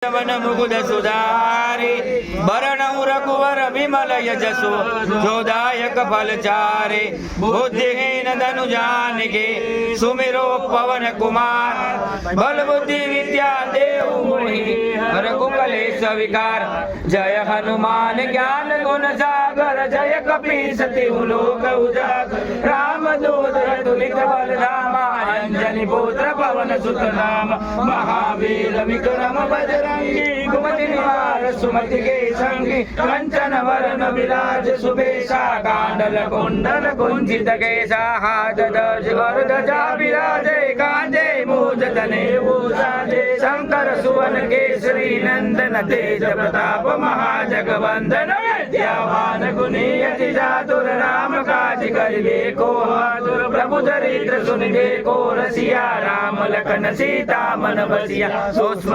one Mukund सुधारी वरण रघुवर विमल यजसो जोदायक फलचारे बुद्धिहीन धनु जानिके सुमिरो पवन कुमार बल बुद्धि विद्या देव मोहि हर कुकलेश विकार जय हनुमान ज्ञान गुण सागर जय कपीस तिहु लोक उजागर रामदूत तुलित बलधामा अंजनी पुत्र पवन सुत नाम महावीर विक्रम बजरंगी कुमति निवार सुमति के संगी कंचन वरण विराज सुबेशा कांडल कुंडल कुंजित केसा हाथ दज ध्वजा विराजे कांधे मूज तने भूषाजे शंकर सुवन केसरी नंदन तेज प्रताप महाजगवंदन विद्यावान गुणी अति चातुर राम काज करिबे को आतुर प्रभु चरित्र सुनिबे को रसिया राम लखन सीता मन बसिया सूक्ष्म